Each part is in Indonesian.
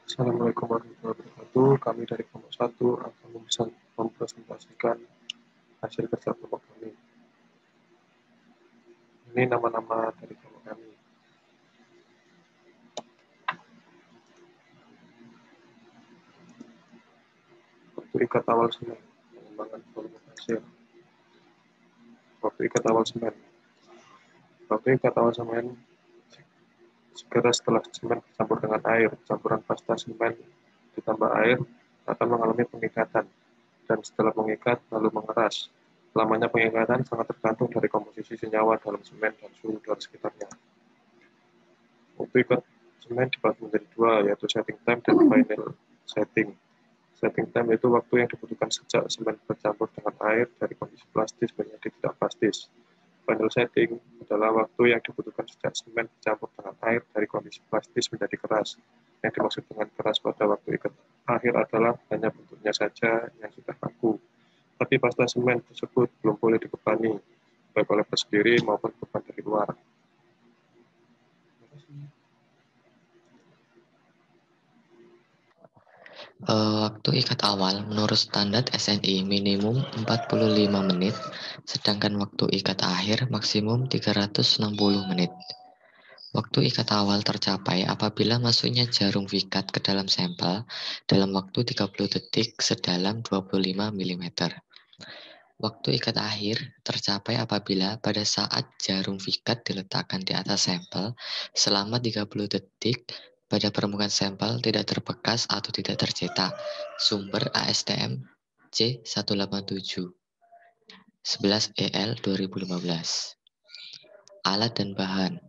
Assalamualaikum warahmatullahi wabarakatuh. Kami dari kelompok 1 akan mempresentasikan hasil kerja kelompok kami. Ini nama-nama dari kelompok kami. Waktu ikat awal semen, pengembangan volume pasir. Waktu ikat awal semen. Waktu ikat awal semen, segera setelah semen bercampur dengan air, campuran pasta semen ditambah air akan mengalami pengikatan, dan setelah mengikat lalu mengeras. Lamanya pengikatan sangat tergantung dari komposisi senyawa dalam semen dan suhu udara sekitarnya. Waktu ikat semen dibagi menjadi dua, yaitu setting time dan final setting. Setting time itu waktu yang dibutuhkan sejak semen bercampur dengan air dari kondisi plastis menjadi tidak plastis. Final setting adalah waktu yang dibutuhkan sejak semen bercampur dengan air dari kondisi plastis menjadi keras. Yang dimaksud dengan keras pada waktu ikat akhir adalah hanya bentuknya saja yang sudah kaku. Tapi pasta semen tersebut belum boleh dibebani, baik oleh sendiri maupun beban dari luar. Waktu ikat awal menurut standar SNI minimum 45 menit, sedangkan waktu ikat akhir maksimum 360 menit. Waktu ikat awal tercapai apabila masuknya jarum vikat ke dalam sampel dalam waktu 30 detik sedalam 25 mm. Waktu ikat akhir tercapai apabila pada saat jarum vikat diletakkan di atas sampel selama 30 detik pada permukaan sampel tidak terbekas atau tidak tercetak. Sumber ASTM C187 11 EL 2015. Alat dan bahan.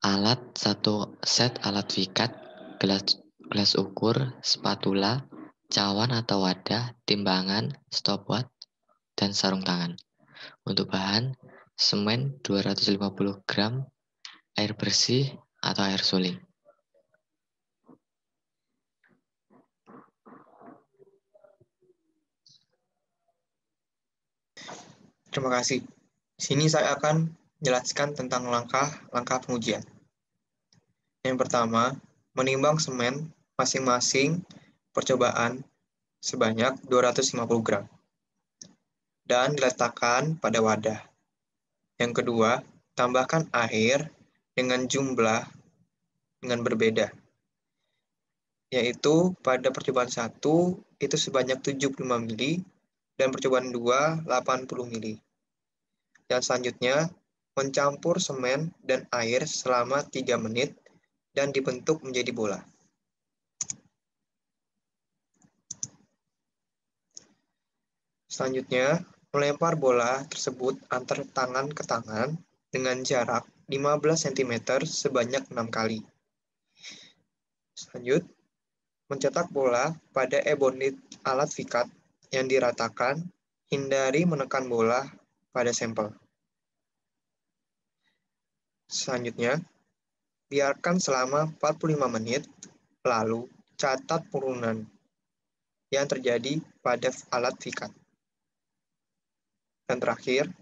Alat 1 set alat vikat, gelas ukur, spatula, cawan atau wadah, timbangan, stopwatch, dan sarung tangan. Untuk bahan, semen 250 gram, air bersih atau air suling. Terima kasih. Sini saya akan menjelaskan tentang langkah-langkah pengujian. Yang pertama, menimbang semen masing-masing percobaan sebanyak 250 gram dan diletakkan pada wadah. Yang kedua, tambahkan air dengan jumlah dengan berbeda, yaitu pada percobaan 1 itu sebanyak 75 ml dan percobaan 2 80 ml. Dan selanjutnya, mencampur semen dan air selama 3 menit dan dibentuk menjadi bola. Selanjutnya, melempar bola tersebut antar tangan ke tangan dengan jarak 15 cm sebanyak 6 kali. Selanjut, mencetak bola pada ebonit alat vikat yang diratakan, hindari menekan bola pada sampel. Selanjutnya, biarkan selama 45 menit, lalu catat penurunan yang terjadi pada alat vikat. Dan terakhir,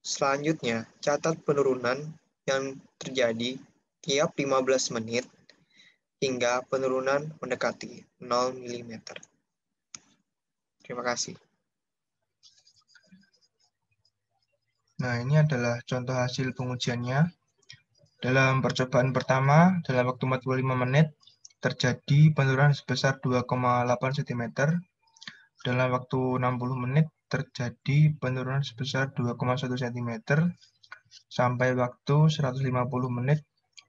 selanjutnya catat penurunan yang terjadi tiap 15 menit hingga penurunan mendekati 0 mm. Terima kasih. Nah, ini adalah contoh hasil pengujiannya. Dalam percobaan pertama, dalam waktu 45 menit, terjadi penurunan sebesar 2,8 cm. Dalam waktu 60 menit, terjadi penurunan sebesar 2,1 cm. Sampai waktu 150 menit,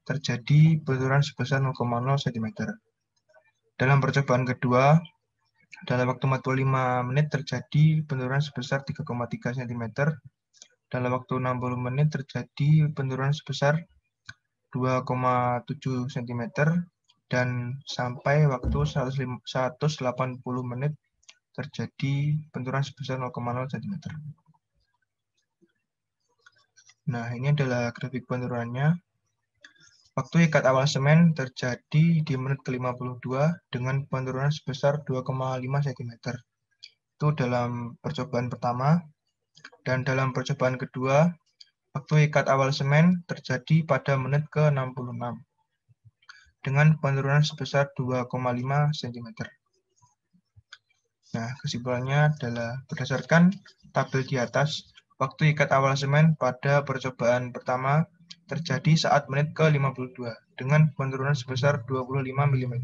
terjadi penurunan sebesar 0,0 cm. Dalam percobaan kedua, dalam waktu 45 menit, terjadi penurunan sebesar 3,3 cm. Dalam waktu 60 menit terjadi penurunan sebesar 2,7 cm dan sampai waktu 180 menit terjadi penurunan sebesar 0,0 cm. Nah, ini adalah grafik penurunannya. Waktu ikat awal semen terjadi di menit ke-52 dengan penurunan sebesar 2,5 cm. Itu dalam percobaan pertama. Dan dalam percobaan kedua, waktu ikat awal semen terjadi pada menit ke-66. dengan penurunan sebesar 2,5 cm. Nah, kesimpulannya adalah berdasarkan tabel di atas, waktu ikat awal semen pada percobaan pertama terjadi saat menit ke-52 dengan penurunan sebesar 25 mm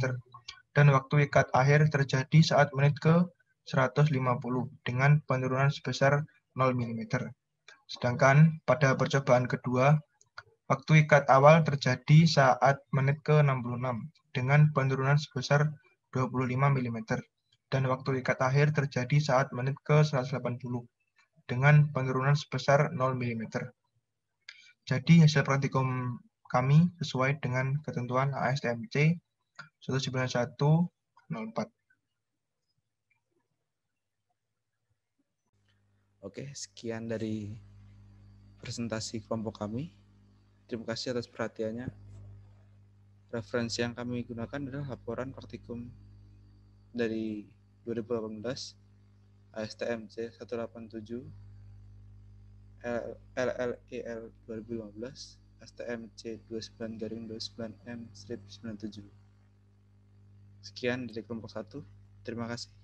dan waktu ikat akhir terjadi saat menit ke-150 dengan penurunan sebesar 0 mm. Sedangkan pada percobaan kedua, waktu ikat awal terjadi saat menit ke-66 dengan penurunan sebesar 25 mm dan waktu ikat akhir terjadi saat menit ke-180 dengan penurunan sebesar 0 mm. Jadi hasil praktikum kami sesuai dengan ketentuan ASTMC 19104. Oke, sekian dari presentasi kelompok kami. Terima kasih atas perhatiannya. Referensi yang kami gunakan adalah laporan praktikum dari 2018 ASTMC 187 LLEL 2015 ASTMC 29/29M/97. Sekian dari kelompok 1. Terima kasih.